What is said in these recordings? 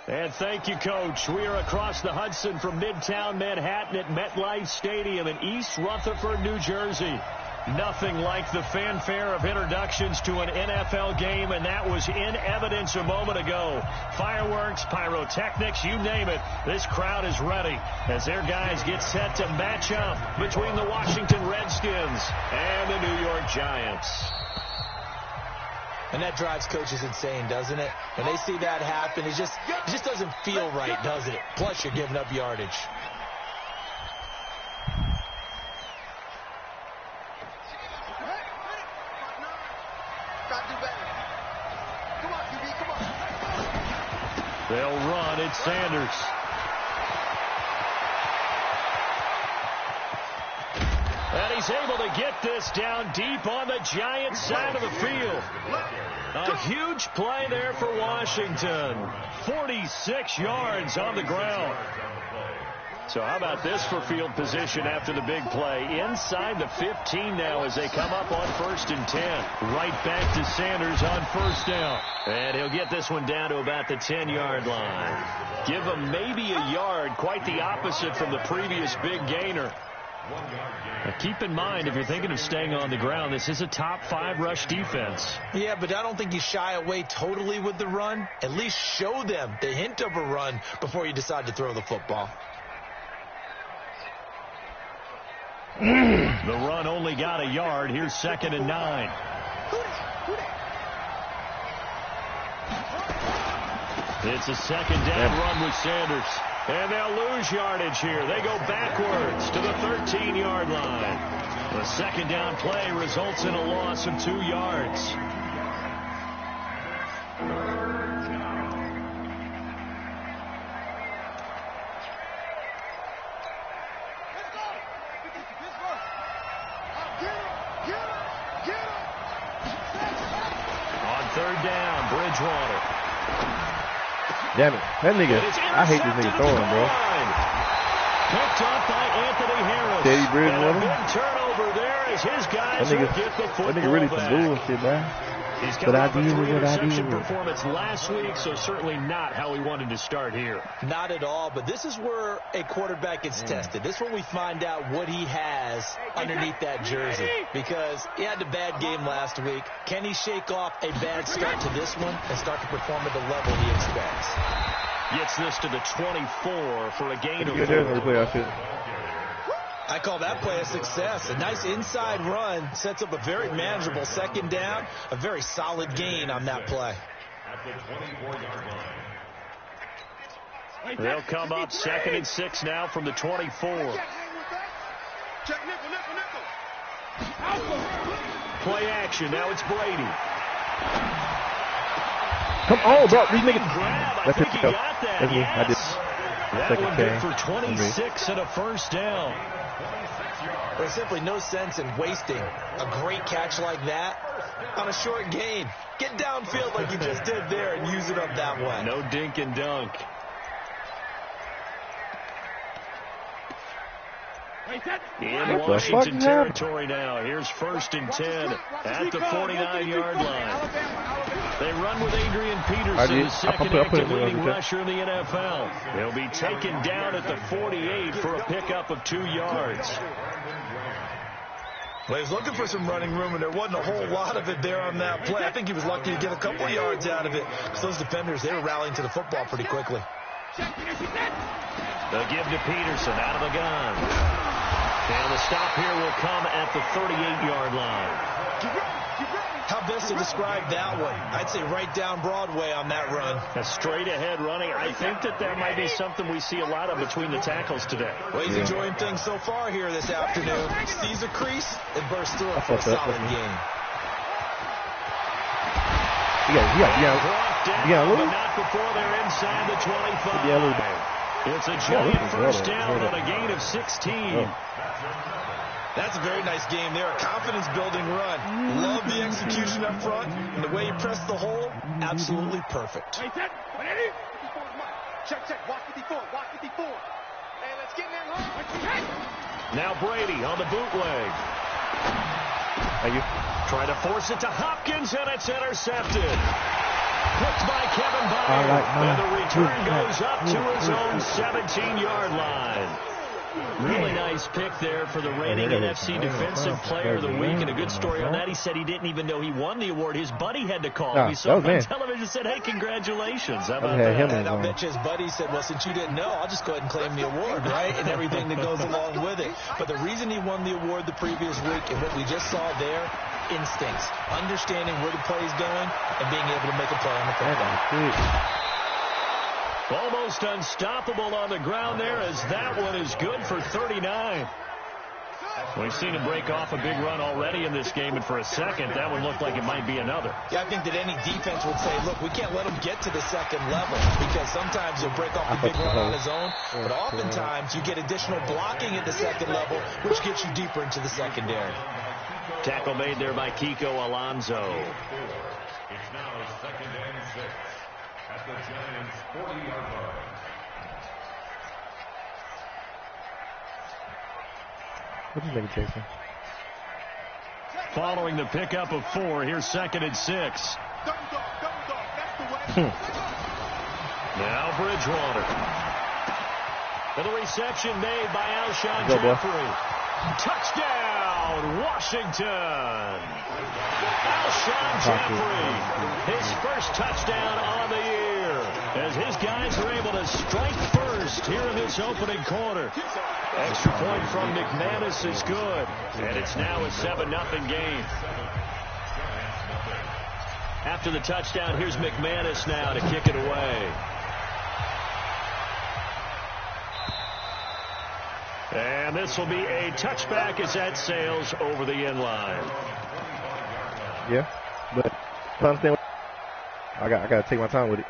And thank you, Coach. We are across the Hudson from Midtown Manhattan at MetLife Stadium in East Rutherford, New Jersey. Nothing like the fanfare of introductions to an NFL game, and that was in evidence a moment ago. Fireworks, pyrotechnics, you name it. This crowd is ready as their guys get set to match up between the Washington Redskins and the New York Giants. And that drives coaches insane, doesn't it? When they see that happen, it just doesn't feel right, does it? Plus, you're giving up yardage. They'll run. It's Sanders. And he's able to get this down deep on the Giants side of the field. A huge play there for Washington. 46 yards on the ground. So how about this for field position after the big play? Inside the 15 now as they come up on 1st and 10. Right back to Sanders on 1st down. And he'll get this one down to about the 10-yard line. Give him maybe a yard, quite the opposite from the previous big gainer. Now keep in mind, if you're thinking of staying on the ground, this is a top 5 rush defense. Yeah, but I don't think you shy away totally with the run. At least show them the hint of a run before you decide to throw the football. The run only got a yard. Here's 2nd and 9. It's a 2nd down run with Sanders. And they'll lose yardage here. They go backwards to the 13-yard line. The 2nd down play results in a loss of 2 yards. On 3rd down, Bridgewater. Damn it. That nigga, I hate this nigga throwing, bro. Picked up by Anthony Harris. Teddy Bridgewater. And a big turnover there as his guys get the football that nigga really back. some bullshit, man. He's coming off a 3-interception performance last week, so certainly not how he wanted to start here. Not at all, but this is where a quarterback gets tested. This is when we find out what he has underneath that jersey. Because he had a bad game last week. Can he shake off a bad start to this one and start to perform at the level he expects? Gets this to the 24 for a gain of 4. I call that play a success. A nice inside run sets up a very manageable 2nd down. A very solid gain on that play. They'll come up 2nd and 6 now from the 24. Play action. Now it's Brady. Come on, bro. These niggas. I think he got that. That's me. I did. That one good for 26 and a 1st down. There's simply no sense in wasting a great catch like that on a short gain. Get downfield like you just did there and use it up that way. No dink and dunk. In Washington territory now. Here's 1st and 10 at the 49-yard line. They run with Adrian Peterson, the 2nd active leading rusher in the NFL. They'll be taken down at the 48 for a pickup of 2 yards. Well, he was looking for some running room, and there wasn't a whole lot of it there on that play. I think he was lucky to get a couple of yards out of it because those defenders, they were rallying to the football pretty quickly. They'll give to Peterson out of the gun. And the stop here will come at the 38-yard line. How best to describe that one? I'd say right down Broadway on that run. A straight-ahead running. I think that might be something we see a lot of between the tackles today. Well, he's enjoying things so far here this afternoon. Sees a crease and bursts through it for a solid gain. Yeah, but not before they're inside the 25. It's a giant 1st down on a gain of 16. That's a very nice game there. A confidence-building run. Love the execution up front. And the way he pressed the hole, absolutely perfect. Check. Walk 54. Hey, let's get in there. Now Brady on the bootleg. Thank you. Trying to force it to Hopkins, and it's intercepted. Picked by Kevin Byard. And the return goes up to his own 17-yard line. Really nice pick there for the reigning NFC Defensive Player of the Week. And a good story on that. He said he didn't even know he won the award. His buddy had to call him. He saw him on television and said, hey, congratulations. How about that? And I'll bet you his buddy said, well, since you didn't know, I'll just go ahead and claim the award, right? And everything that goes along with it. But the reason he won the award the previous week and what we just saw there, instincts, understanding where the play is going and being able to make a play on the football. Almost unstoppable on the ground there as that one is good for 39. We've seen him break off a big run already in this game, and for a second, that one looked like it might be another. Yeah, I think that any defense would say, look, we can't let him get to the second level because sometimes he'll break off a big run on his own, but oftentimes you get additional blocking at the second level, which gets you deeper into the secondary. Tackle made there by Kiko Alonso. It's now 2nd and 6 at the Giants' 40-yard line. What is nigga chasing? Following the pickup of 4, here's 2nd and 6. Now Bridgewater. For the reception made by Alshon Jeffrey. Touchdown, Washington. Alshon Jeffrey, his first touchdown on the year, as his guys are able to strike first here in this opening quarter. Extra point from McManus is good, and it's now a 7-0 game. After the touchdown, here's McManus now to kick it away. And this will be a touchback as that sails over the end line. Yeah, but I got to take my time with it.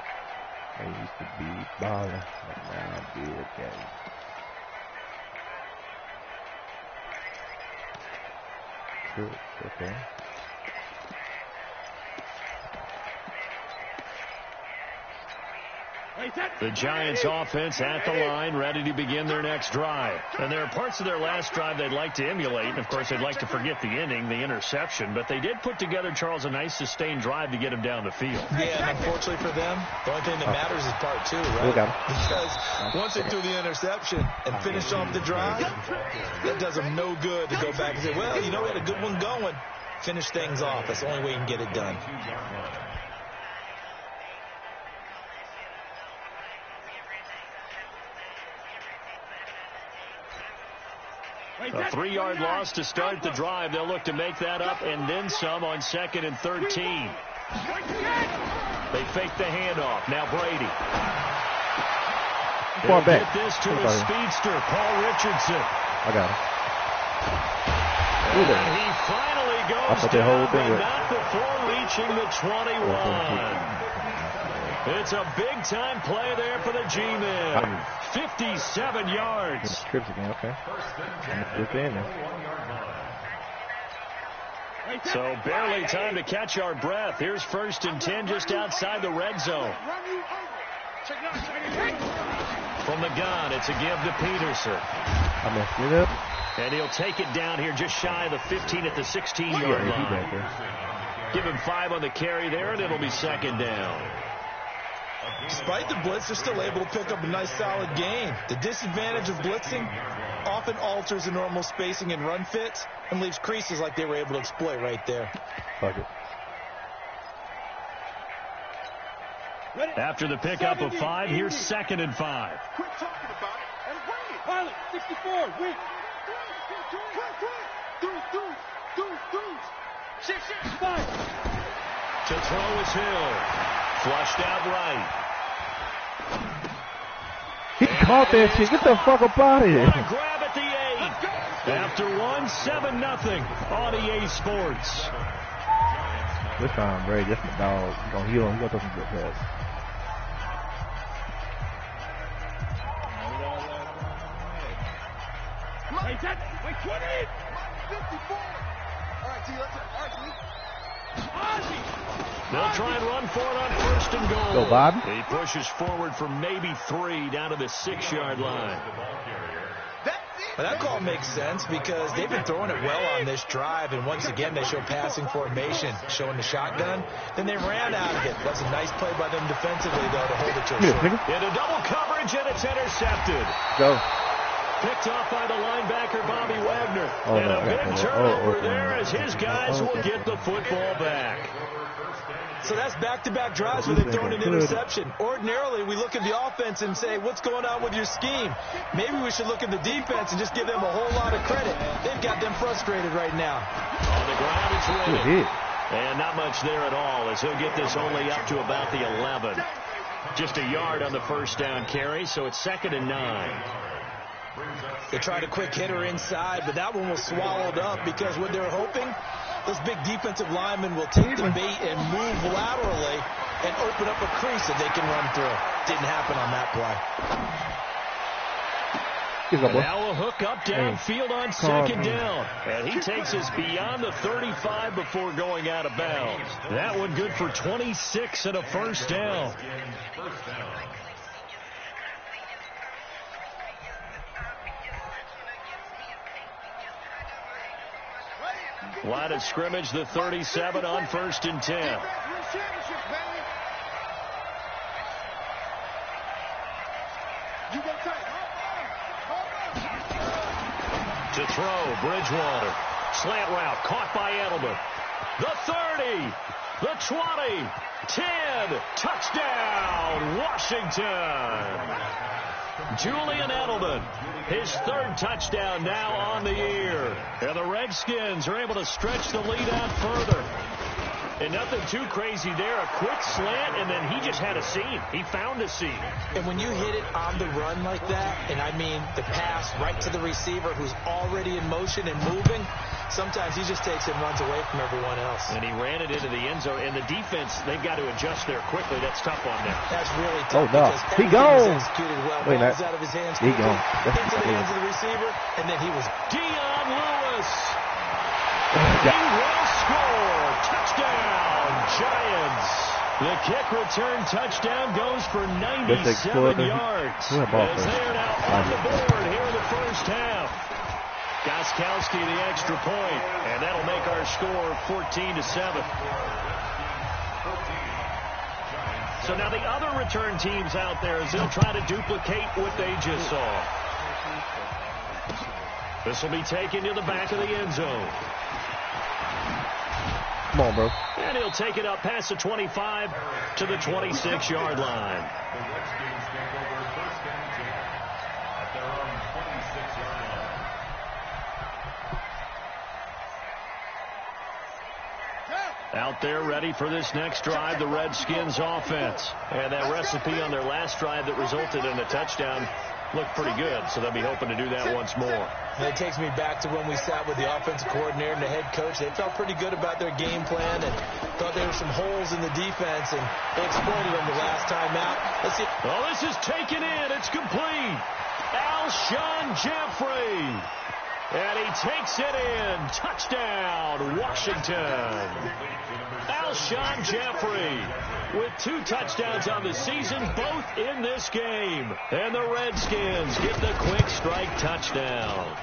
I used to be balling, but now I do okay. Good, okay. The Giants offense at the line, ready to begin their next drive. And there are parts of their last drive they'd like to emulate. And, of course, they'd like to forget the inning, the interception. But they did put together, Charles, a nice sustained drive to get him down the field. Yeah, and unfortunately for them, the only thing that matters is part 2, right? Because once they threw the interception and finished off the drive, that does them no good to go back and say, well, you know, we had a good one going. Finish things off. That's the only way you can get it done. A 3-yard loss to start the drive. They'll look to make that up and then some on 2nd and 13. They fake the handoff. Now Brady. They'll get this to a speedster, Paul Richardson. I got him. And he finally goes down, but not before reaching the 21. It's a big-time play there for the G-Men. 57 yards. Trips again, okay. So barely time to catch our breath. Here's 1st and 10 just outside the red zone. From the gun, it's a give to Peterson. I messed it up. And he'll take it down here just shy of the 15 at the 16-yard line. Give him 5 on the carry there, and it'll be 2nd down. Despite the blitz, they're still able to pick up a nice, solid gain. The disadvantage of blitzing often alters the normal spacing and run fits and leaves creases like they were able to exploit right there. Fuck it. After the pickup of 5, here's 2nd and 5. Quit talking about it and bring it. Pilot, 64, wait. Six, 5. To throw is Hill. Flushed out right. He caught that shit. Get the fuck up out of here. What a grab at the 8. After 7-0 on EA Sports. This time, Brady, that's my dog. He's going to heal him. He's going to throw some good passes. Wait, 20. 54. All right, T, let's go. All right, T. They'll try and run for it on 1st and goal. Go, Bob. He pushes forward for maybe 3 down to the 6-yard line. That's it. Well, that call makes sense because they've been throwing it well on this drive, and once again they show passing formation, showing the shotgun. Then they ran out of it. That's a nice play by them defensively, though, to hold it to a short. Into double coverage, and it's intercepted. Go. Picked off by the linebacker, Bobby Wagner. And a big turnover there as his guys will get the football back. So that's back-to-back drives where they've thrown an interception. Ordinarily, we look at the offense and say, what's going on with your scheme? Maybe we should look at the defense and just give them a whole lot of credit. They've got them frustrated right now. On the ground, it's ready. And not much there at all as he'll get this only up to about the 11. Just a yard on the first down carry, so it's 2nd and 9. They tried a quick hitter inside, but that one was swallowed up because what they're hoping, those big defensive linemen will take the bait and move laterally and open up a crease that they can run through. Didn't happen on that play. Now a hook up downfield on 2nd down. And he takes us beyond the 35 before going out of bounds. That one good for 26 and a first down. Line of scrimmage, the 37 on 1st and 10. To throw, Bridgewater. Slant route, caught by Edelman. The 30, the 20, 10, touchdown, Washington. Julian Edelman, his 3rd touchdown now on the year. And the Redskins are able to stretch the lead out further. And nothing too crazy there. A quick slant, and then he just had a seam. He found a seam. And when you hit it on the run like that, and I mean the pass right to the receiver who's already in motion and moving, sometimes he just takes it and runs away from everyone else. And he ran it into the end zone. And the defense, they've got to adjust there quickly. That's tough on them. That's really tough. Oh, no. He gone. Executed well. Wait, Ball's out of his hands. He gone. Into the hands of the receiver, and then he was. Dion Lewis. He will score. Touchdown, Giants. The kick return touchdown goes for 97 yards. As they are now on the board here in the first half. Gostkowski the extra point, and that'll make our score 14-7. So now the other return teams out there as they'll try to duplicate what they just saw. This will be taken to the back of the end zone. Come on, bro. And he'll take it up past the 25 to the 26-yard line. The Redskins take over 1st and 10 at their own 26-yard line. Out there ready for this next drive, the Redskins offense. And that recipe on their last drive that resulted in a touchdown looked pretty good, so they'll be hoping to do that once more. And it takes me back to when we sat with the offensive coordinator and the head coach. They felt pretty good about their game plan and thought there were some holes in the defense, and they exploited them the last time out. Let's see. Oh, this is taken in. It's complete. Alshon Jeffrey. And he takes it in. Touchdown, Washington. Alshon Jeffrey with 2 touchdowns on the season, both in this game. And the Redskins get the quick strike touchdown.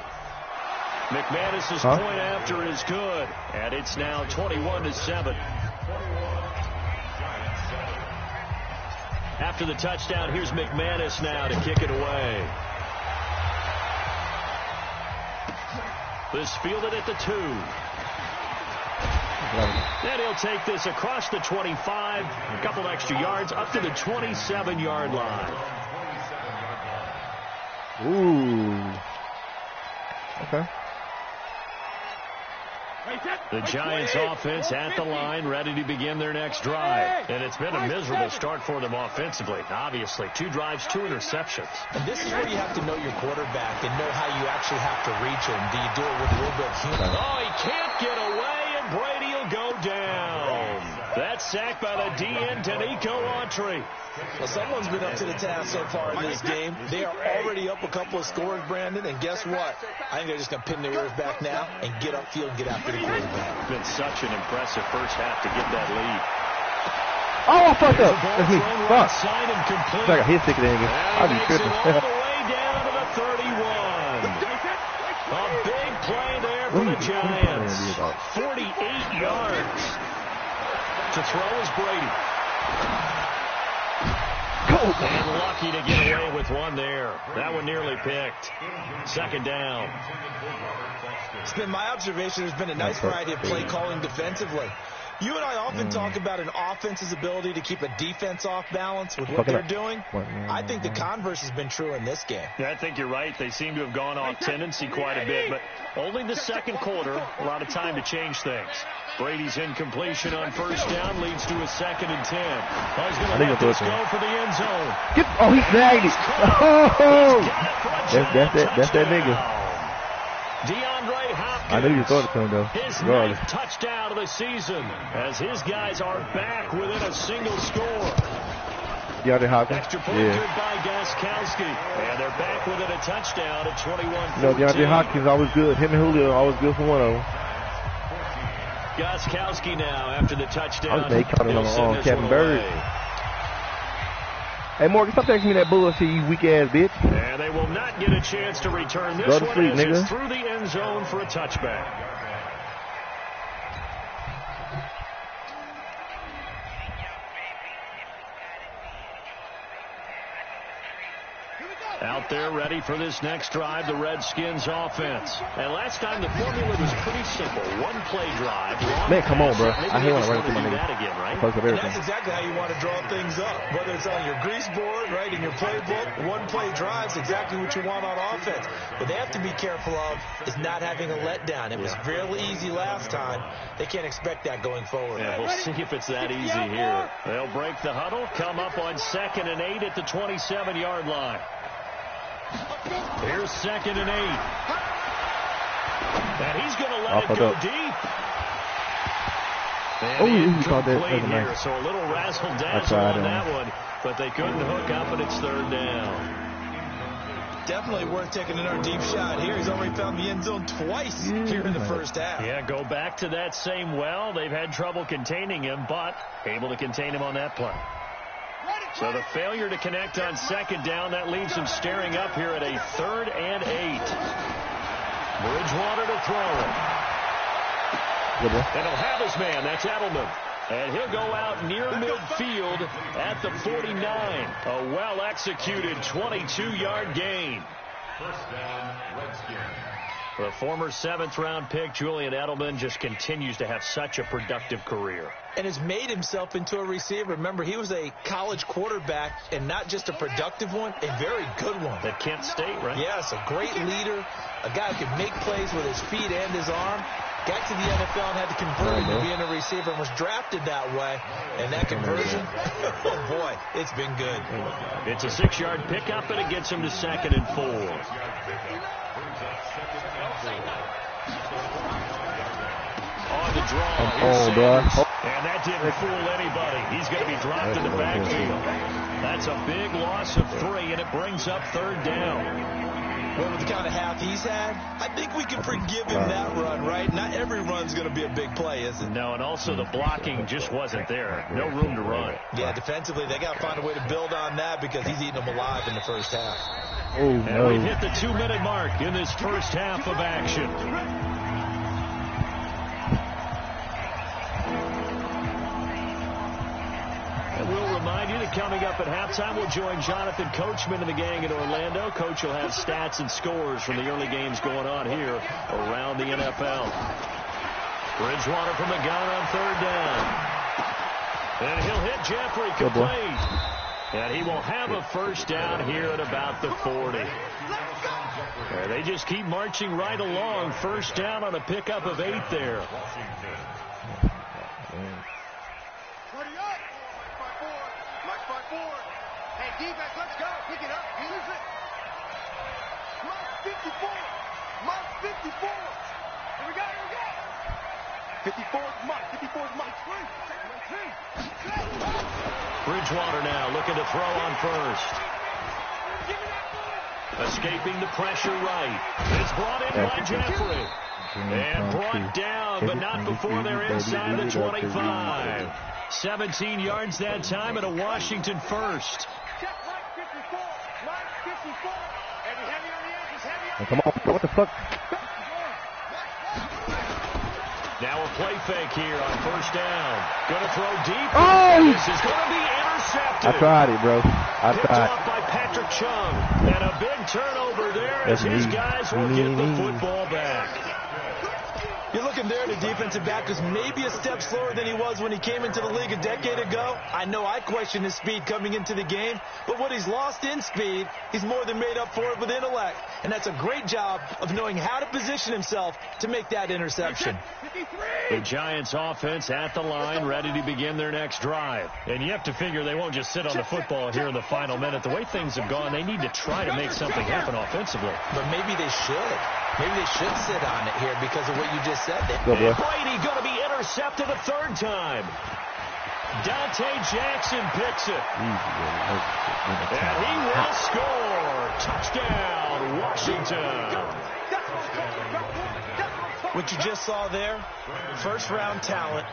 McManus's point after is good, and it's now 21-7. After the touchdown, here's McManus now to kick it away. This fielded at the 2. And he'll take this across the 25, a couple extra yards, up to the 27-yard line. Ooh. Okay. The Giants offense at the line, ready to begin their next drive. And it's been a miserable start for them offensively, obviously. 2 drives, 2 interceptions. And this is where you have to know your quarterback and know how you actually have to reach him. Do you do it with a little bit of humor? Oh, he can't get away, and Brady will go down. That's sacked by the DN, Danico Autry. Well, someone's been up to the task so far in this game. They are already up a couple of scores, Brandon, and guess what? I think they're just going to pin their ears back now and get upfield and get after the quarterback. It's been such an impressive first half to get that lead. Oh, I fucked up. That's me. Fuck. Side and complete. I got hit stick it in again. I'll be tripping. All the way down to the 31. play there for the Giants. 48 yards. To throw is Brady. And lucky to get away with one there. That one nearly picked. Second down. It's been my observation. There's been a nice variety of play calling defensively. You and I often talk about an offense's ability to keep a defense off balance with what they're doing. I think the converse has been true in this game. Yeah, I think you're right. They seem to have gone off tendency quite a bit, but only the second quarter, a lot of time to change things. Brady's incompletion on first down leads to a 2nd and 10. Oh, he's going to let this go for the end zone. He snagged it. That's that nigga. DeAndre Hopkins. I knew you thought it to him, though. His 9th touchdown of the season as his guys are back within a single score. DeAndre Hopkins. Extra point good by Gostkowski. And they're back within a touchdown at 21-14. DeAndre Hopkins always good. Him and Julio always good for one of them. Gostkowski now after the touchdown. They caught him on Kevin Bird. Hey, Morgan, stop texting me that bullshit, you weak-ass bitch. And they will not get a chance to return this one as it's through the end zone for a touchback. Out there ready for this next drive, the Redskins offense. And last time the formula was pretty simple. One play drive. Man, come on, bro. I hate when I run into my nigga. That again, right? And that's exactly how you want to draw things up. Whether it's on your grease board, right, in your playbook, one play drive's exactly what you want on offense. What they have to be careful of is not having a letdown. It was fairly easy last time. They can't expect that going forward. Yeah, we'll see if it's that easy here. They'll break the huddle, come up on 2nd and 8 at the 27-yard line. Here's 2nd and 8. And he's going to let it go deep. And incomplete here, so a little razzle-dazzle on that one, but they couldn't hook up, and it's 3rd down. Definitely worth taking another deep shot here. He's already found the end zone twice here in the first half. Yeah, go back to that same well. They've had trouble containing him, but able to contain him on that play. So the failure to connect on 2nd down, that leaves him staring up here at a 3rd and 8. Bridgewater to throw it. And he'll have his man. That's Edelman. And he'll go out near midfield at the 49. A well-executed 22-yard gain. First down, Redskins. The former 7th-round pick, Julian Edelman, just continues to have such a productive career. And has made himself into a receiver. Remember, he was a college quarterback, and not just a productive one, a very good one. At Kent State, right? Yes, a great leader, a guy who could make plays with his feet and his arm. Got to the NFL and had to convert into being a receiver and was drafted that way. And that conversion, oh boy, it's been good. It's a 6-yard pickup, and it gets him to 2nd and 4. On the draw, and that didn't fool anybody. He's going to be dropped in the backfield. That's a big loss of 3, and it brings up 3rd down. Well, with the kind of half he's had, I think we can forgive him that run, right? Not every run's going to be a big play, is it? No, and also the blocking just wasn't there. No room to run. Yeah, defensively, they got to find a way to build on that because he's eating them alive in the first half. And we've hit the 2-minute mark in this first half of action. And we'll remind you that coming up at halftime, we'll join Jonathan Coachman and the gang in Orlando. Coach will have stats and scores from the early games going on here around the NFL. Bridgewater from the gun on 3rd down. And he'll hit Jeffrey complete. And he will have a first down here at about the 40. And they just keep marching right along. First down on a pickup of 8 there. Hey, defense, let's go. Pick it up. Use it. Mark 54. Mark 54. Here we go. 54 is Mark. 54 is Mark. Bridgewater now looking to throw on first. Escaping the pressure right. It's brought in by Jeffrey. And brought down, but not before they're inside the 25. 17 yards that time and a Washington first. Oh, come on, what the fuck? play fake here on first down. Going to throw deep. Oh! This is going to be intercepted. I tried it, bro. I Picked tried. off by Patrick Chung. And a big turnover there as his guys will get the football back. You're looking there, the defensive back was maybe a step slower than he was when he came into the league a decade ago. I know I questioned his speed coming into the game, but what he's lost in speed, he's more than made up for it with intellect. And that's a great job of knowing how to position himself to make that interception. The Giants offense at the line, ready to begin their next drive. And you have to figure they won't just sit on the football here in the final minute. The way things have gone, they need to try to make something happen offensively. But maybe they should. Maybe they should sit on it here because of what you just said. Go, boy. Brady going to be intercepted a third time. Dante Jackson picks it. And he will score. Touchdown, Washington. What you just saw there, first-round talent,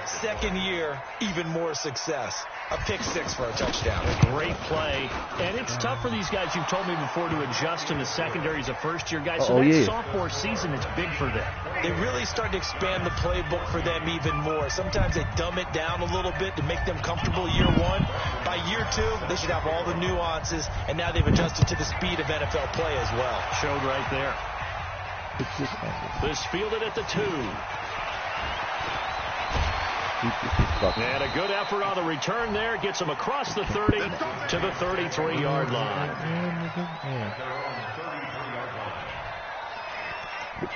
second year, even more success. A pick-6 for a touchdown. Great play. And it's tough for these guys, you've told me before, to adjust in the secondary as a first-year guy. So that sophomore season is big for them. They really start to expand the playbook for them even more. Sometimes they dumb it down a little bit to make them comfortable year one. By year two, they should have all the nuances, and now they've adjusted to the speed of NFL play as well. Showed right there. This fielded at the 2. And a good effort on the return there. Gets him across the 30 to the 33-yard line.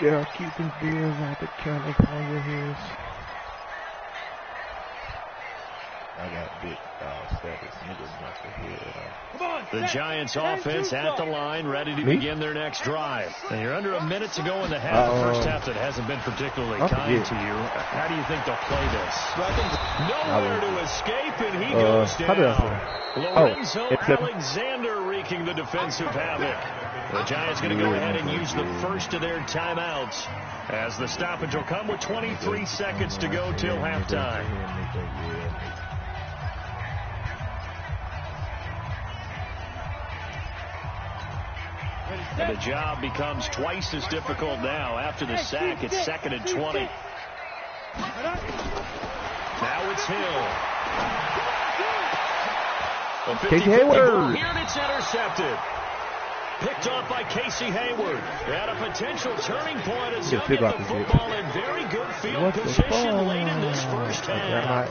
They are keeping Bills out the California hills. I got big status. Niggas not the head. The Giants offense at the line, ready to begin their next drive. And you're under a minute to go in the half. The first half that hasn't been particularly kind to you. How do you think they'll play this? Nowhere to escape, and he goes down. Lorenzo Alexander wreaking the defensive havoc. The Giants going to go ahead and use the first of their timeouts as the stoppage will come with 23 seconds to go till halftime. And the job becomes twice as difficult now. After the sack, it's 2nd and 20. Now it's Hill. Casey Hayward. Here and it's intercepted. Picked off by Casey Hayward. At a potential turning point as he'll get the football in very good field position late in this first half.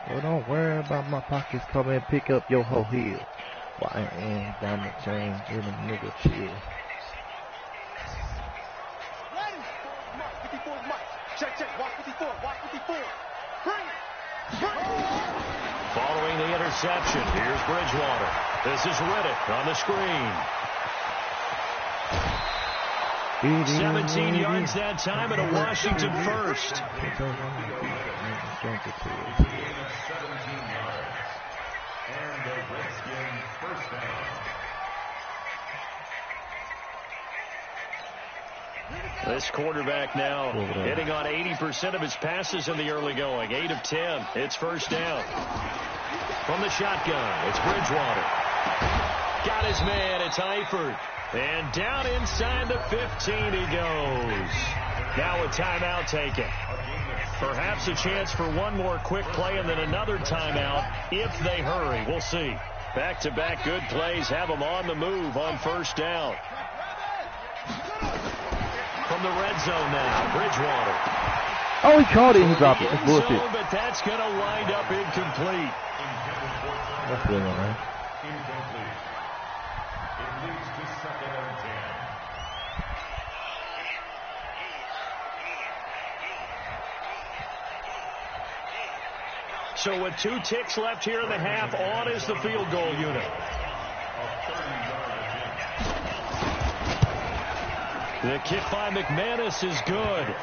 Well, don't worry about my pockets. Come and pick up your whole heel. YN diamond chain, give a nigga chill. Following the interception, here's Bridgewater. This is Riddick on the screen. 17 yards that time and a Washington first. This quarterback now hitting on 80% of his passes in the early going. 8 of 10. It's first down. From the shotgun, it's Bridgewater. Got his man. It's Eifert. And down inside the 15 he goes. Now a timeout taken. Perhaps a chance for one more quick play and then another timeout if they hurry. We'll see. Back-to-back good plays have them on the move on first down. From the red zone now, Bridgewater. Oh, he caught it and he dropped it. It's bullshit. Zone, but that's going to wind up incomplete. That's good, man. Incomplete. It leads to 2nd and 10. So with 2 ticks left here in the half, on is the field goal unit. The kick by McManus is good.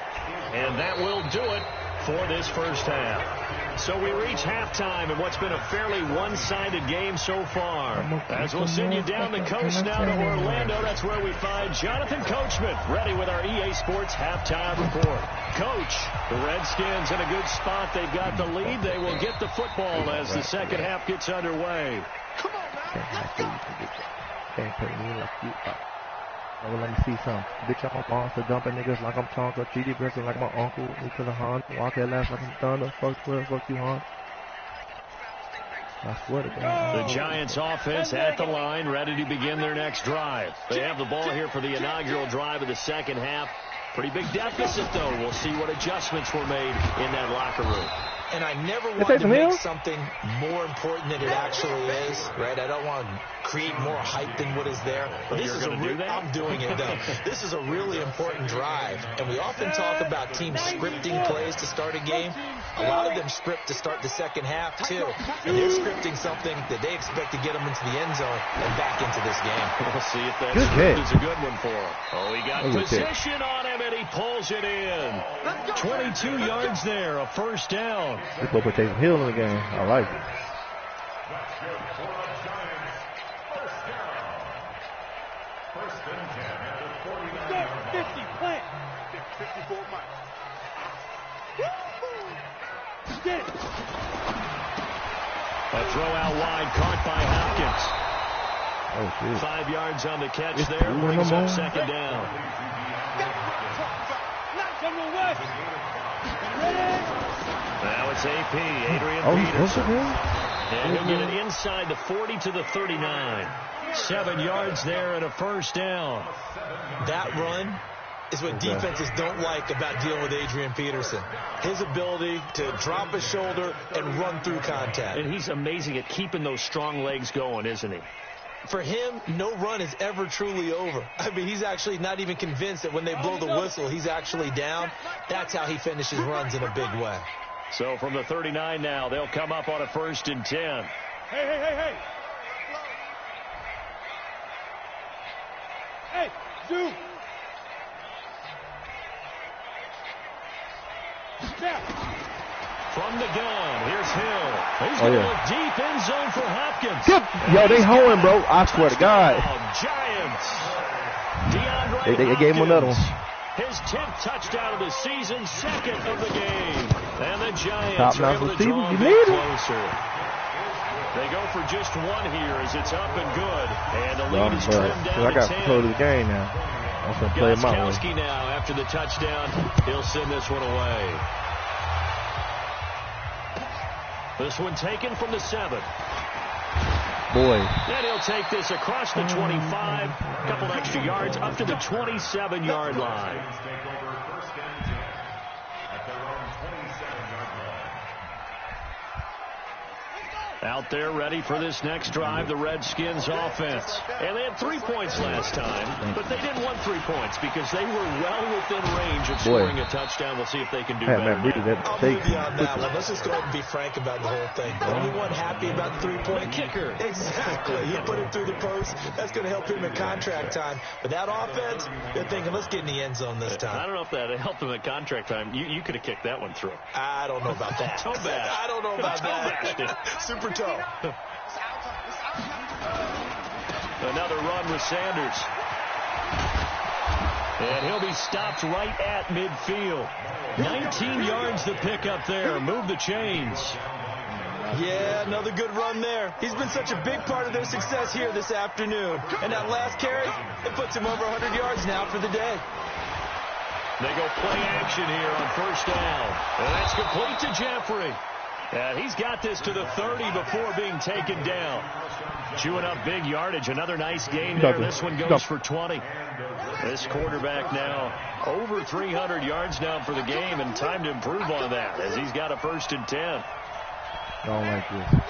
And that will do it for this first half. So we reach halftime in what's been a fairly one-sided game so far. As we'll send you down the coast now to Orlando, that's where we find Jonathan Coachman, ready with our EA Sports halftime report. Coach, the Redskins in a good spot. They've got the lead. They will get the football as the second half gets underway. Can't pay me like you. Oh, let me see some. Bitch, I'm a monster, dumping niggas like I'm Tonka. Treated person like my uncle. Me to the Han. Walk that last like I'm Thunder. Fuck 12, fuck you, Han. I swear to God. The Giants offense at the line, ready to begin their next drive. They have the ball here for the inaugural drive of the second half. Pretty big deficit, though. We'll see what adjustments were made in that locker room. And I never want to make something more important than it actually is, right? I don't want to create more hype than what is there. But this is I'm doing it, though. This is a really important drive. And we often talk about teams scripting plays to start a game. A lot of them script to start the second half, too. And they're scripting something that they expect to get them into the end zone and back into this game. We'll see if that script is a good one for him. Oh, he got position on him, and he pulls it in. 22 yards there, a first down. This boy put Taysom Hill in the game. I like it. That's good for the Giants. First down. First and 10 at the 49-yard line. 50, plant. 54 miles. Get it. A throw out wide, caught by Hopkins. Oh, shit. 5 yards on the catch there, brings up second down. Now it's AP, Adrian Peterson. And he'll get it inside the 40 to the 39. 7 yards there and a first down. That run is what defenses don't like about dealing with Adrian Peterson. His ability to drop a shoulder and run through contact. And he's amazing at keeping those strong legs going, isn't he? For him, no run is ever truly over. I mean, he's actually not even convinced that when they blow the whistle, he's actually down. That's how he finishes runs in a big way. So from the 39 now, they'll come up on a first and 10. Hey. Hey, Zoo. From the gun, here's Hill. He's going to look deep in zone for Hopkins. Good. Yo, they hoeing, bro. I swear to God. Giants. DeAndre they gave him another one. His 10th touchdown of the season, second of the game. And the Giants Top-notch are able to draw a bit closer. They go for just one here as it's up and good. And the lead is trimmed down to 10. I got control of the game now. I'm going to play my way. Gostkowski now, after the touchdown, he'll send this one away. This one taken from the 7. Boy. And he'll take this across the 25. A couple extra yards up to the 27-yard line. Out there ready for this next drive, the Redskins offense. And they had 3 points last time, but they didn't want 3 points because they were well within range of scoring a touchdown. We'll see if they can do better. I'm with you on that one. Let's just go ahead and be frank about the whole thing. Anyone happy about the 3-point kicker? Exactly. He put it through the post. That's going to help him in contract time. But that offense, they're thinking, let's get in the end zone this time. I don't know if that helped him at contract time. You could have kicked that one through. I don't know about that. Toe bash. I don't know about that. Super toe. Another run with Sanders. And he'll be stopped right at midfield. 19 yards to pick up there. Move the chains. Yeah, another good run there. He's been such a big part of their success here this afternoon. And that last carry, it puts him over 100 yards now for the day. They go play action here on first down. And that's complete to Jeffrey. He's got this to the 30 before being taken down. Chewing up big yardage. Another nice gain there. This one goes for 20. This quarterback now over 300 yards now for the game, and time to improve on that as he's got a first and 10. I don't like this.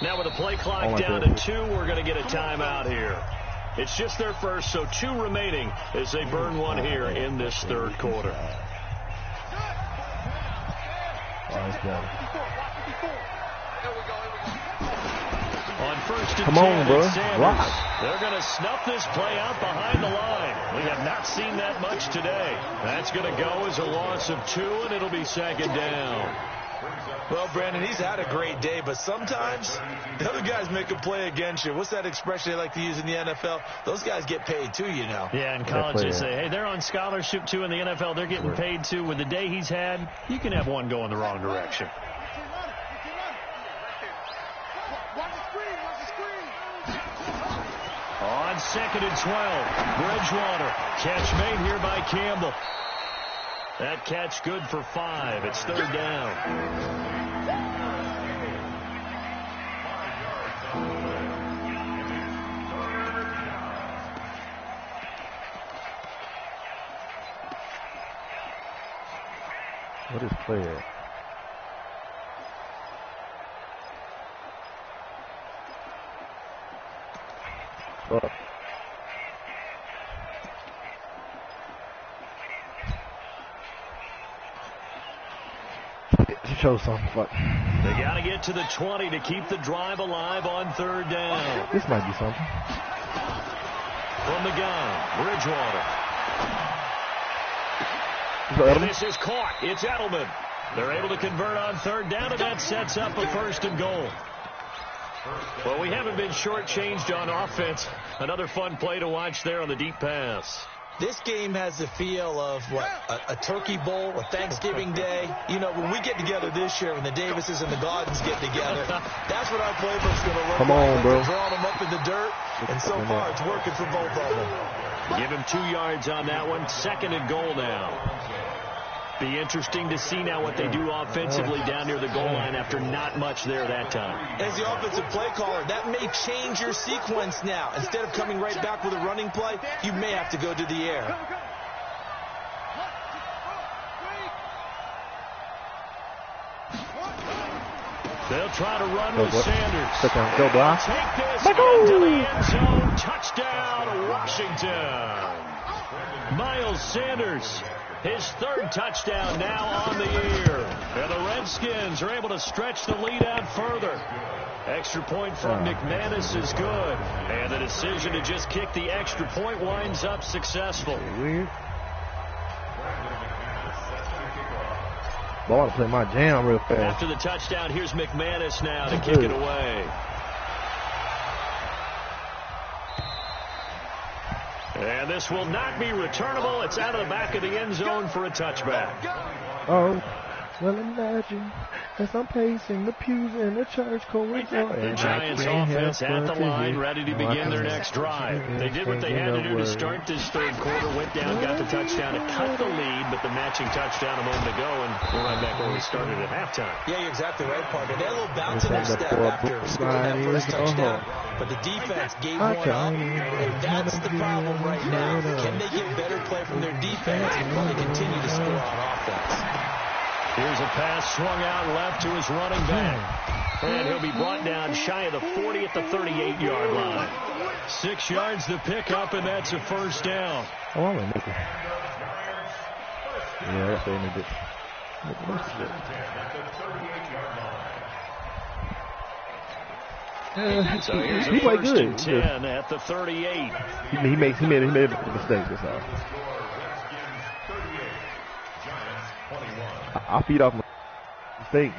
Now with the play clock down to 2, we're going to get a timeout here. It's just their first, so 2 remaining as they burn one here in this third quarter. On first and 10, Sanders. They're going to snuff this play out behind the line. We have not seen that much today. That's going to go as a loss of 2, and it'll be second down. Well, Brandon, he's had a great day, but sometimes the other guys make a play against you. What's that expression they like to use in the NFL? Those guys get paid too, you know. Yeah, in college they say, hey, they're on scholarship too. In the NFL, they're getting paid too. With the day he's had, you can have one go in the wrong direction. On 2nd and 12, Bridgewater. Catch made here by Campbell. That catch good for 5. It's 3rd down. What is play at? Fuck. Show something. Fuck. They got to get to the 20 to keep the drive alive on 3rd down. This might be something. From the gun, Bridgewater. And this is caught. It's Edelman. They're able to convert on 3rd down, and that sets up a 1st and goal. Well, we haven't been shortchanged on offense. Another fun play to watch there on the deep pass. This game has the feel of, what, a turkey bowl, a Thanksgiving day. You know, when we get together this year, when the Davises and the Gardens get together, that's what our playbook's going to look like. Come on, bro. Drawing them up in the dirt, and so far it's working for both of them. Give him 2 yards on that one. 2nd and goal now. Be interesting to see now what they do offensively down near the goal line after not much there that time. As the offensive play caller, that may change your sequence now. Instead of coming right back with a running play, you may have to go to the air. They'll try to run with Sanders. Take this into the end zone. Touchdown, Washington. Miles Sanders. His 3rd touchdown now on the year. And the Redskins are able to stretch the lead out further. Extra point from McManus is good. And the decision to just kick the extra point winds up successful. Weird. Well, I want to play my jam real fast. After the touchdown, here's McManus now to kick it away. And this will not be returnable. It's out of the back of the end zone for a touchback. Oh, well, imagine as I'm pacing the pews in the church corridor. The Giants offense at the line, ready to begin their next drive. They did what they had to do to start this 3rd quarter, went down, got the touchdown to cut the lead, but the matching touchdown a moment ago, and we're right back where we started at halftime. Yeah, you're exactly right, Parker. They had a little bounce in their step after scoring that first touchdown, but the defense gave one up, and that's the problem right now. Can they get better play from their defense while they continue to score on offense? Here's a pass swung out left to his running back. And he'll be brought down shy of the 40 at the 38-yard line. 6 yards to pick up, and that's a 1st down. Oh, I'm going to make it. Yeah, that's what I need to So here's he a played 1st good. and 10 at the 38. He made a mistake, that's all. I feed off my mistake.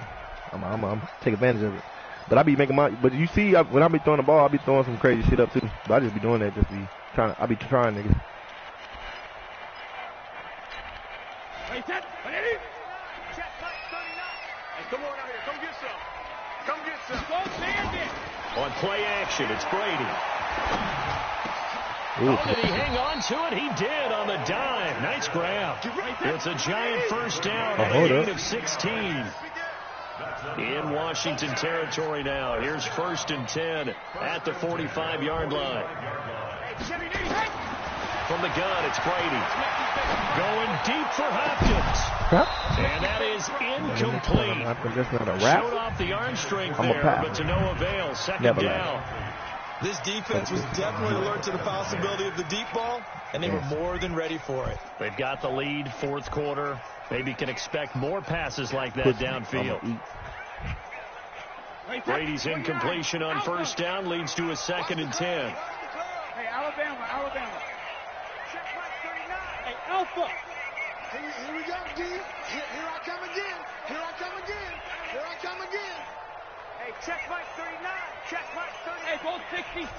I'm take advantage of it. But I be making but you see, when I be throwing the ball, I be throwing some crazy shit up too. But I just be doing that, I be trying, niggas. Hey, check, ready? Check, 39. Hey, come on out here, come get some. Come get some. Go stand it. On play action, it's Brady. Ooh. Oh, did he hang on to it? He did on the dime. Nice grab. It's a giant 1st down and a gain of 16. In Washington territory now. Here's 1st and 10 at the 45-yard line. From the gun, it's Brady. Going deep for Hopkins. And that is incomplete. Showed off the arm strength there, but to no avail. 2nd down. This defense was definitely alert to the possibility of the deep ball, and they were more than ready for it. They've got the lead, 4th quarter. Maybe can expect more passes like that downfield. Brady's incompletion on 1st down leads to a 2nd and 10. Hey, Alabama. Check, 39. Hey, Alpha. Here we go, D. Here I come again. Here I come again. Here I come again. Hey, check Mike 39. Check Mike 39. Hey, go 66.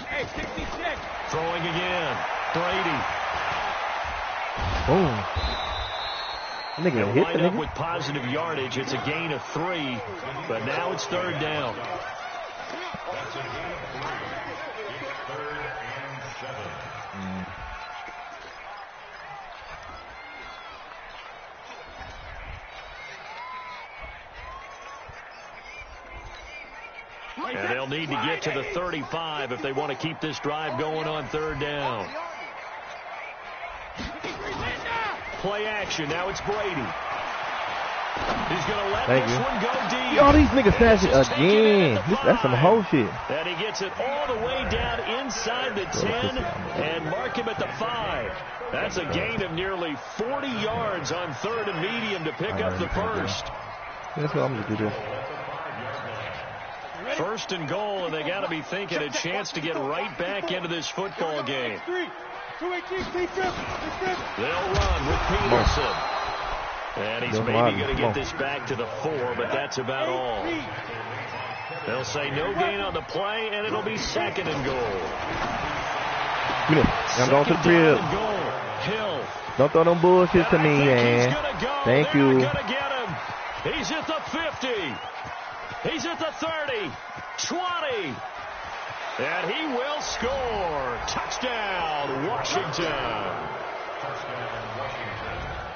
Hey, 66. Throwing again. Brady. Boom. Nigga They'll hit wind the up nigga. with positive yardage. It's a gain of 3, but now it's third down. That's a gain of 3. It's 3rd and 7. And they'll need to get to the 35 if they want to keep this drive going on third down. Play action. Now it's Brady. He's going to let this one go deep. Yo, these niggas snatching again. That's some whole shit. And he gets it all the way down inside the 10 and mark him at the 5. That's a gain of nearly 40 yards on 3rd and medium to pick up the first. That's what I'm going to do this. 1st and goal, and they got to be thinking a chance to get right back into this football game. They'll run with Peterson. And he's maybe going to get this back to the 4, but that's about all. They'll say no gain on the play, and it'll be 2nd and goal. I'm going to the field. Hill. Don't throw them bullshit to me, man. Thank you. Gonna get him. He's at the 50. He's at the 30. 20. And he will score. Touchdown, Washington.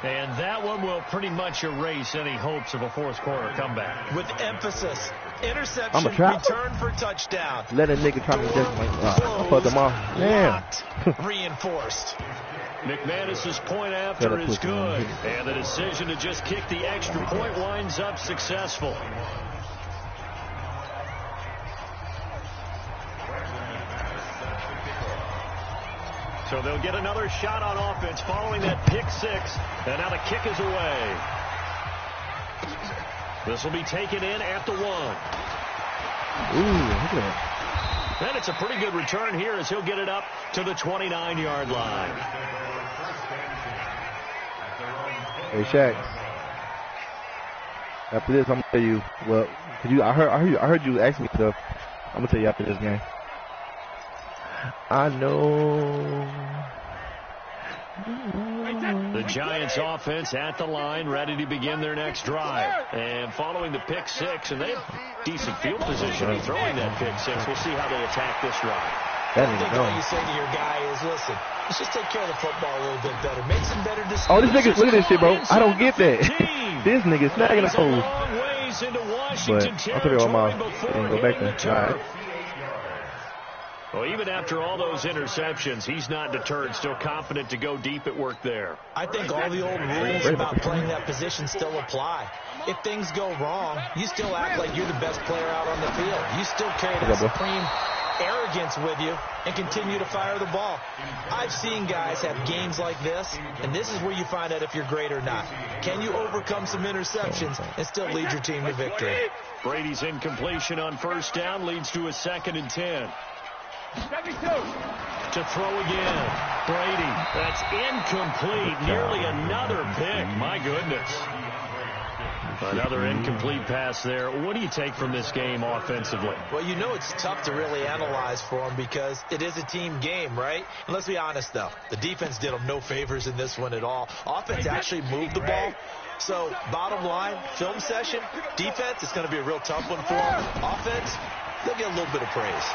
And that one will pretty much erase any hopes of a fourth quarter comeback. With emphasis. Interception, return for touchdown. Let a nigga try to just I put them off. Damn. Reinforced. McManus's point after is good. And the decision to just kick the extra point winds up successful. So they'll get another shot on offense following that pick 6. And now the kick is away. This will be taken in at the 1. Ooh, look at that. And it's a pretty good return here as he'll get it up to the 29-yard line. Hey, Shaq. After this, I'm gonna tell you. Well, I heard you ask me stuff. I'm gonna tell you after this game. I know. The Giants offense at the line, ready to begin their next drive. And following the pick 6, and they have decent field position in throwing that pick 6. We'll see how they attack this drive. I think all you say to your guy is, listen, let's just take care of the football a little bit better. Make some better decisions. Oh, this nigga, look at this shit, bro. I don't get that. This nigga snagging the pole. But I'll put it on my and go back there. All right. Well, even after all those interceptions, he's not deterred, still confident to go deep at work there. I think all the old rules about playing that position still apply. If things go wrong, you still act like you're the best player out on the field. You still carry that supreme arrogance with you and continue to fire the ball. I've seen guys have games like this, and this is where you find out if you're great or not. Can you overcome some interceptions and still lead your team to victory? Brady's incompletion on 1st down leads to a 2nd and 10. 72. To throw again. Brady. That's incomplete. Nearly another pick. My goodness. Another incomplete pass there. What do you take from this game offensively? Well, you know it's tough to really analyze for them because it is a team game, right? And let's be honest, though. The defense did them no favors in this one at all. Offense actually moved the ball. So, bottom line, film session, defense, it's going to be a real tough one for them. Offense, they'll get a little bit of praise.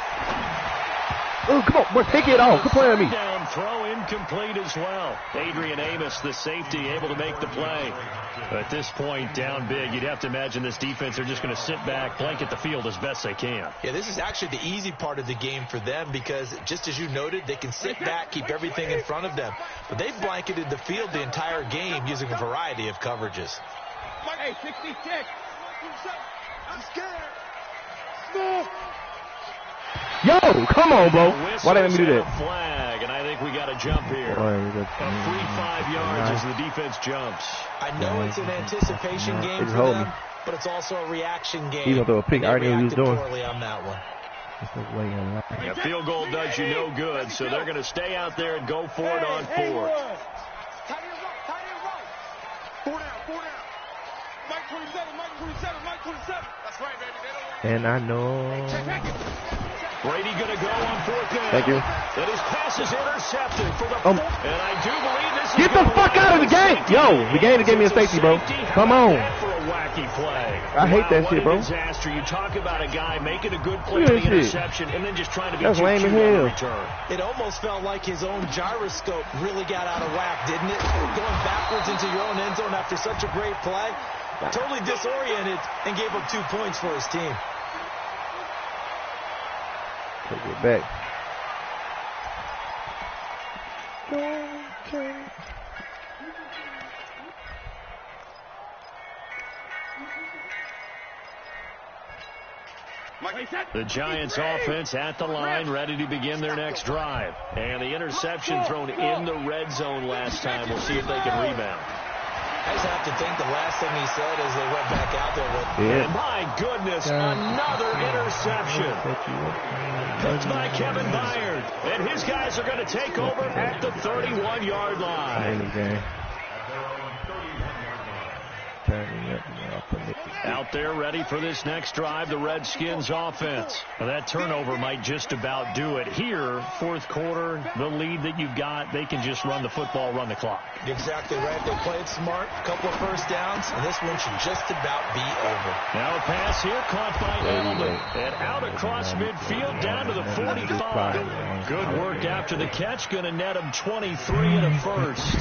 Oh, come on, boy, take it off. Quit playing at me. Down throw incomplete as well. Adrian Amos, the safety, able to make the play. At this point, down big, you'd have to imagine this defense are just going to sit back, blanket the field as best they can. Yeah, this is actually the easy part of the game for them because, just as you noted, they can sit back, keep everything in front of them. But they've blanketed the field the entire game using a variety of coverages. Hey, 66. I'm scared. Yo, come on, bro. Why didn't we do that? Flag, and I think we got a jump here. A free 5 yards as the defense jumps. I know it's an anticipation game for them, but it's also a reaction game. He's going to throw a pick. I already knew what he was doing. Poorly on that one. A field goal does you no good, so they're going to stay out there and go for it on 4th. 4 down. Mike 27, Mike 27, Mike 27. That's right, baby. They don't want And I know. Brady going to go on 4th down. Thank you. And his pass is intercepted for the 4th. And I do believe this is Get the fuck out of the game. Yo, the game gave me a safety, bro. Come on. For a wacky play. I hate that shit, bro. What a disaster. You talk about a guy making a good play on the interception and then just trying to be That's lame as cute on hell. the return. It almost felt like his own gyroscope really got out of whack, didn't it? Going backwards into your own end zone after such a great play. Totally disoriented and gave up 2 points for his team. Take it back. The Giants offense at the line, ready to begin their next drive. And the interception thrown in the red zone last time. We'll see if they can rebound. I just have to think the last thing he said as they went back out there was, And my goodness, another interception. Picked by Kevin Byard. And his guys are going to take over at the 31-yard line. Out there ready for this next drive, the Redskins offense. Well, that turnover might just about do it. Here, 4th quarter, the lead that you've got, they can just run the football, run the clock. exactly right. They played smart, a couple of first downs, and this one should just about be over. Now a pass here caught by Edelman. And out across midfield down to the 45. Good work after the catch. Going to net him 23 and a first.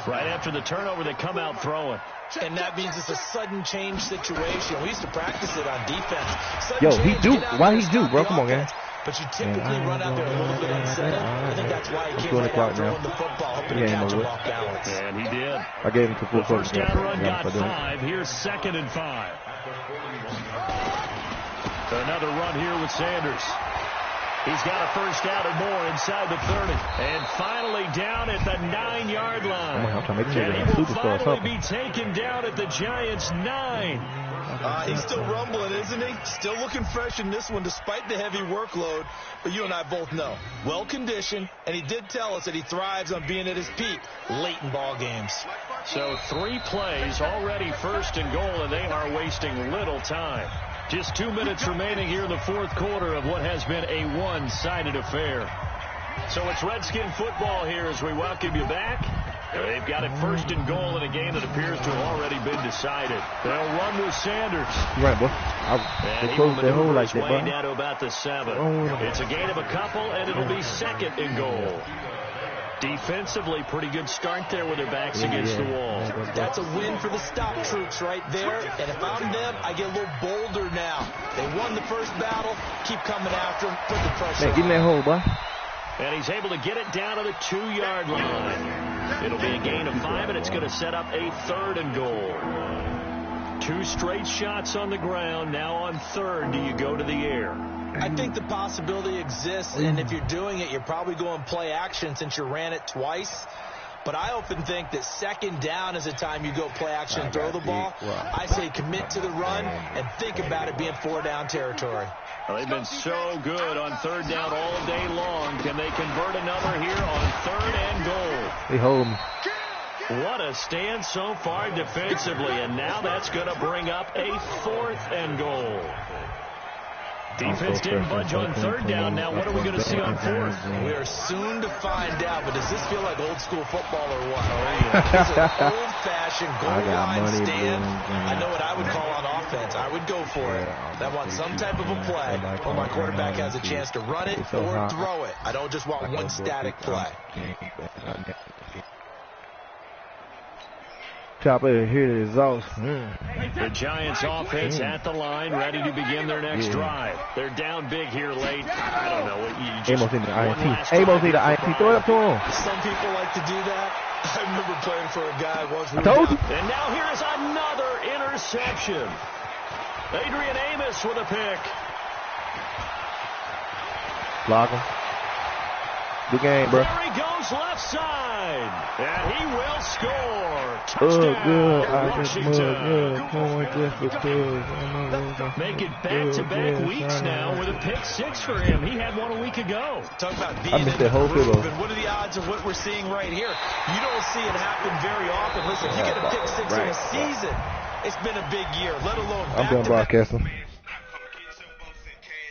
Right after the turnover, they come out throwing. And that means it's a sudden change situation. We used to practice it on defense. Yo, he do. Why he do, bro? Come on, man. But you typically run out there a little bit unsettled. I think that's why he came right out throwing the football, hoping to catch him off balance. And he did. I gave him to full first down run got 5. Here's 2nd and 5. Another run here with Sanders. He's got a first down and more inside the 30. And finally down at the 9-yard line. And he will finally be taken down at the Giants' 9. He's still rumbling, isn't he? Still looking fresh in this one despite the heavy workload. But you and I both know, well-conditioned, and he did tell us that he thrives on being at his peak late in ball games. So 3 plays, already 1st and goal, and they are wasting little time. Just 2 minutes remaining here in the 4th quarter of what has been a one-sided affair. So it's Redskin football here as we welcome you back. They've got it 1st and goal in a game that appears to have already been decided. They'll run with Sanders. Right, boy. And he will maneuver his way down to about the 7. It's a gain of a couple, and it'll be 2nd and goal. Defensively, pretty good start there with their backs against the wall. That's a win for the stop troops right there. And if I'm them, I get a little bolder now. They won the first battle. Keep coming after them. Put the pressure on. Get in that hole, boy. And he's able to get it down to the 2-yard line. It'll be a gain of 5, and it's going to set up a 3rd and goal. 2 straight shots on the ground. Now on 3rd, do you go to the air? I think the possibility exists, and if you're doing it, you're probably going play action since you ran it twice. But I often think that 2nd down is the time you go play action and throw the ball. I say commit to the run and think about it being 4-down territory. Well, they've been so good on 3rd down all day long. Can they convert another here on 3rd and goal? They hold me. What a stand so far defensively, and now that's going to bring up a 4th and goal. Defense didn't budge on 3rd down. Now what are we going to see on 4th? We are soon to find out, but does this feel like old school football or what? This is an old-fashioned goal line stand. I know what I would call on offense. I would go for it. I want some type of a play where my quarterback has a chance to run it or throw it. I don't just want one static play. Chopper here to exhaust. The Giants offense at the line, ready to begin their next drive. They're down big here late. I don't know. Amos need the INT. Amos need the INT. Throw it up to him. Some people like to do that. I remember playing for a guy once. I told you. And now here is another interception. Adrian Amos with a pick. Block him. Good game, bro. There he goes left side. And he will score. Touchdown, good. Washington. Make it back-to-back weeks now with a pick six for him. He had one a week ago. Talk about being I missed in that whole the groove, field. and what are the odds of what we're seeing right here? You don't see it happen very often. Listen, if you get a pick six in a season, it's been a big year, let alone I'm done broadcasting.